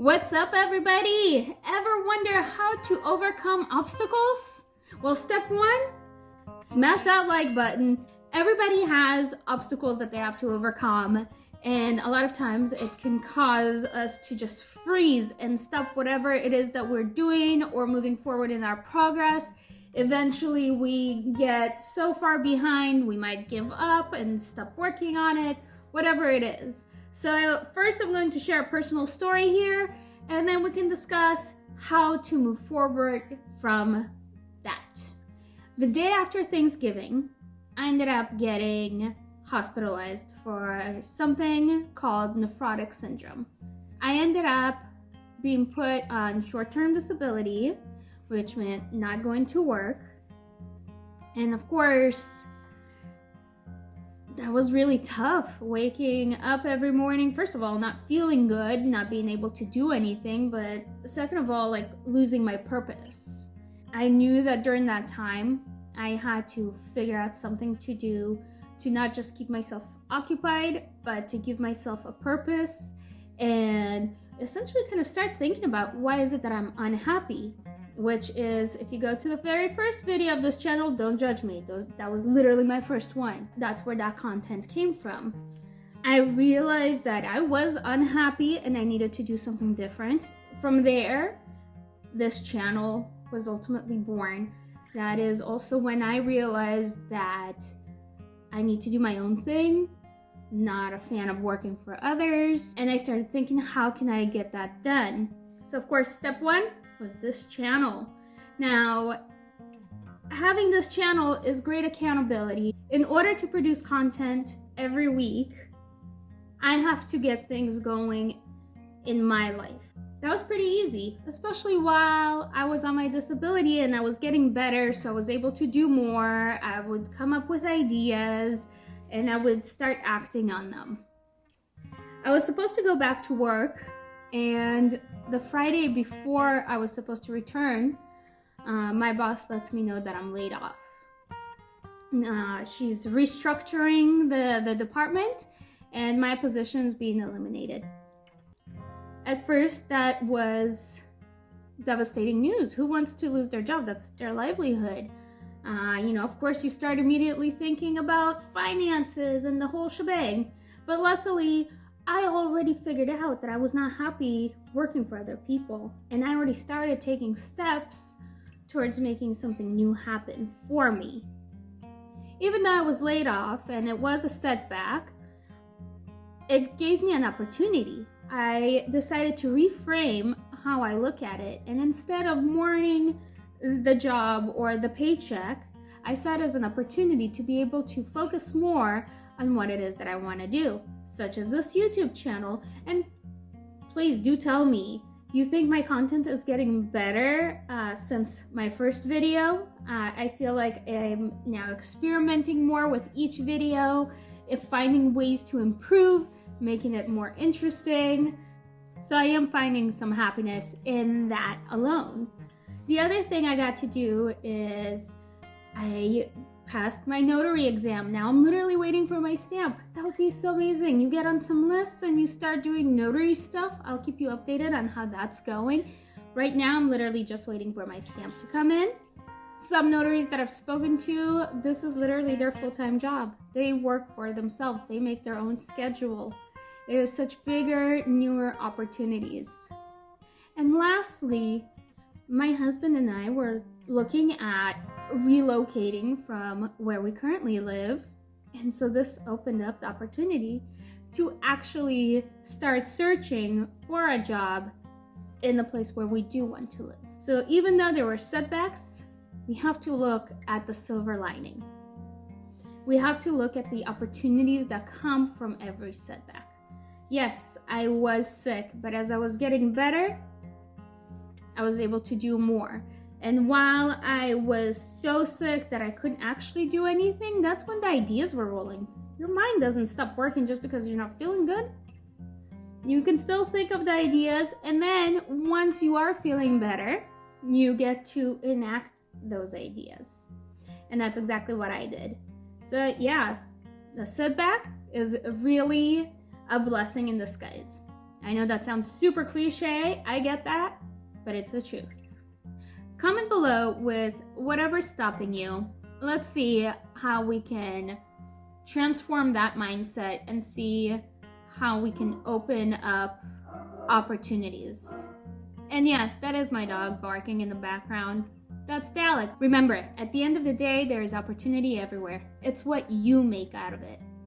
What's up, everybody? Ever wonder how to overcome obstacles? Well, step one, smash that like button. Everybody has obstacles that they have to overcome, and a lot of times it can cause us to just freeze and stop whatever it is that we're doing or moving forward in our progress. Eventually we get so far behind, we might give up and stop working on it, whatever it is. So first I'm going to share a personal story here, and then we can discuss how to move forward from that. The day after Thanksgiving, I ended up getting hospitalized for something called nephrotic syndrome. I ended up being put on short-term disability, which meant not going to work. And of course, that was really tough, waking up every morning, first of all, not feeling good, not being able to do anything, but second of all, like losing my purpose. I knew that during that time, I had to figure out something to do to not just keep myself occupied, but to give myself a purpose and essentially kind of start thinking about why is it that I'm unhappy, which is, if you go to the very first video of this channel, don't judge me. That was literally my first one. That's where that content came from. I realized that I was unhappy and I needed to do something different. From there, this channel was ultimately born. That is also when I realized that I need to do my own thing, not a fan of working for others. And I started thinking, how can I get that done? So of course, step one was this channel. Now, having this channel is great accountability. In order to produce content every week, I have to get things going in my life. That was pretty easy, especially while I was on my disability and I was getting better, so I was able to do more. I would come up with ideas and I would start acting on them. I was supposed to go back to work, and the Friday before I was supposed to return, my boss lets me know that I'm laid off. She's restructuring the department and my position's being eliminated. At first, that was devastating news. Who wants to lose their job? That's their livelihood. Of course, you start immediately thinking about finances and the whole shebang. But luckily, I already figured out that I was not happy working for other people. And I already started taking steps towards making something new happen for me. Even though I was laid off and it was a setback, it gave me an opportunity. I decided to reframe how I look at it, and instead of mourning the job or the paycheck, I saw it as an opportunity to be able to focus more on what it is that I want to do, such as this YouTube channel. And please do tell me, do you think my content is getting better since my first video? I feel like I'm now experimenting more with each video, finding ways to improve, making it more interesting. So I am finding some happiness in that alone. The other thing I got to do is I passed my notary exam. Now I'm literally waiting for my stamp. That would be so amazing. You get on some lists and you start doing notary stuff. I'll keep you updated on how that's going. Right now I'm literally just waiting for my stamp to come in. Some notaries that I've spoken to, this is literally their full-time job. They work for themselves. They make their own schedule. There's such bigger, newer opportunities. And lastly, my husband and I were looking at relocating from where we currently live. And so this opened up the opportunity to actually start searching for a job in the place where we do want to live. So even though there were setbacks, we have to look at the silver lining. We have to look at the opportunities that come from every setback. Yes, I was sick, but as I was getting better, I was able to do more. And while I was so sick that I couldn't actually do anything, that's when the ideas were rolling. Your mind doesn't stop working just because you're not feeling good. You can still think of the ideas, and then once you are feeling better, you get to enact those ideas. And that's exactly what I did. So yeah, the setback is really a blessing in disguise. I know that sounds super cliche, I get that, but it's the truth. Comment below with whatever's stopping you. Let's see how we can transform that mindset and see how we can open up opportunities. And yes, that is my dog barking in the background. That's Dalek. Remember, at the end of the day, there is opportunity everywhere. It's what you make out of it.